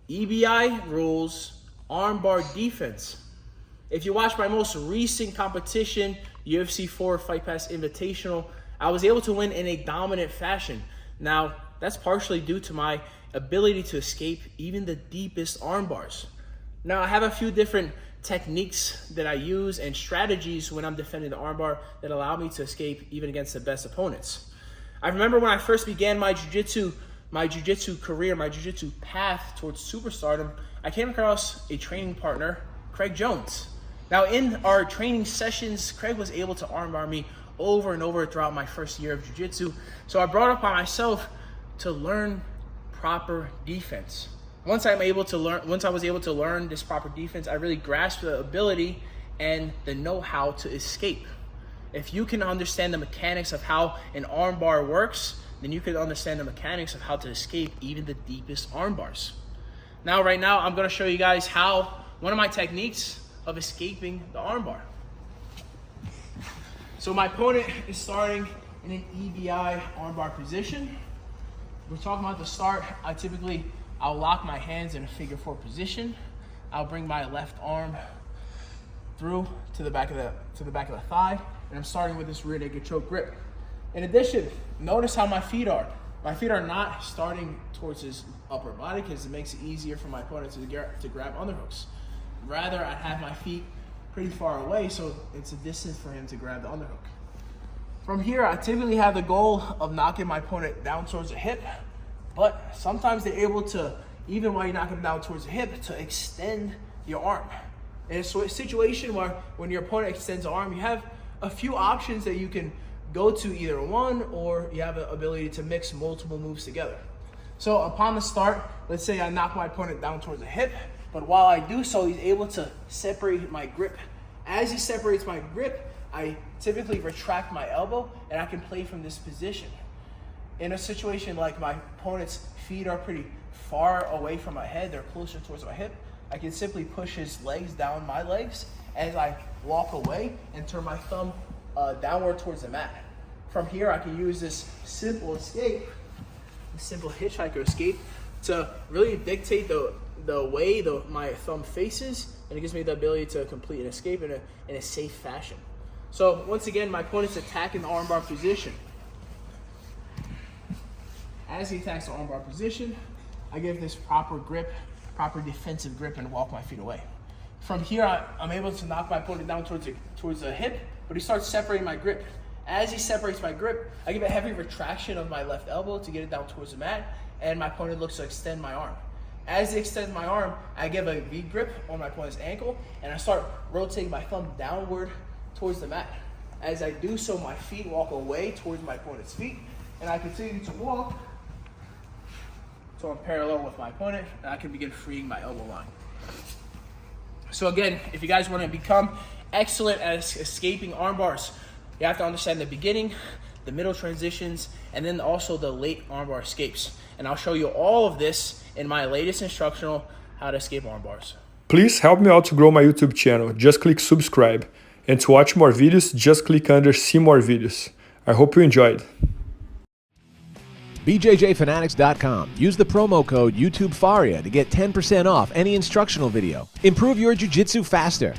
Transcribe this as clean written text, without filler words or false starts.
EBI rules, armbar defense. If you watch my most recent competition, UFC 4 Fight Pass Invitational, I was able to win in a dominant fashion. Now, that's partially due to my ability to escape even the deepest arm bars. Now, I have a few different techniques that I use and strategies when I'm defending the armbar that allow me to escape even against the best opponents. I remember when I first began my jiu-jitsu career, my jiu-jitsu path towards superstardom, I came across a training partner, Craig Jones. Now, in our training sessions, Craig was able to armbar me over and over throughout my first year of jiu-jitsu. So I brought it upon myself to learn proper defense. Once I was able to learn this proper defense, I really grasped the ability and the know-how to escape. If you can understand the mechanics of how an armbar works, then you can understand the mechanics of how to escape even the deepest arm bars. Now, right now, I'm gonna show you guys one of my techniques of escaping the armbar. So my opponent is starting in an EBI armbar position. We're talking about the start. I'll lock my hands in a figure 4 position. I'll bring my left arm through to the back of the thigh, and I'm starting with this rear naked choke grip. In addition, notice how my feet are. My feet are not starting towards his upper body because it makes it easier for my opponent to grab underhooks. Rather, I have my feet pretty far away, so it's a distance for him to grab the underhook. From here, I typically have the goal of knocking my opponent down towards the hip, but sometimes they're able to, even while you're knocking them down towards the hip, to extend your arm. In a situation where when your opponent extends the arm, you have a few options that you can go to, either one, or you have the ability to mix multiple moves together. So upon the start, let's say I knock my opponent down towards the hip, but while I do so, he's able to separate my grip. As he separates my grip, I typically retract my elbow and I can play from this position. In a situation like my opponent's feet are pretty far away from my head, they're closer towards my hip, I can simply push his legs down my legs as I walk away and turn my thumb downward towards the mat. From here, I can use this simple escape, this simple hitchhiker escape, to really dictate the way my thumb faces, and it gives me the ability to complete an escape in a safe fashion. So once again, my opponent's attacking the armbar position. As he attacks the armbar position, I give this proper grip, proper defensive grip, and walk my feet away. From here, I'm able to knock my opponent down towards the hip, but he starts separating my grip. As he separates my grip, I give a heavy retraction of my left elbow to get it down towards the mat, and my opponent looks to extend my arm. As he extends my arm, I give a V grip on my opponent's ankle, and I start rotating my thumb downward towards the mat. As I do so, my feet walk away towards my opponent's feet, and I continue to walk so I'm parallel with my opponent, and I can begin freeing my elbow line. So again, if you guys want to become excellent at escaping arm bars, you have to understand the beginning, the middle transitions, and then also the late armbar escapes. And I'll show you all of this in my latest instructional, How to Escape Arm Bars. Please help me out to grow my YouTube channel. Just click subscribe. And to watch more videos, just click under See More Videos. I hope you enjoyed. BJJFanatics.com. Use the promo code YouTubeFaria to get 10% off any instructional video. Improve your jiu-jitsu faster.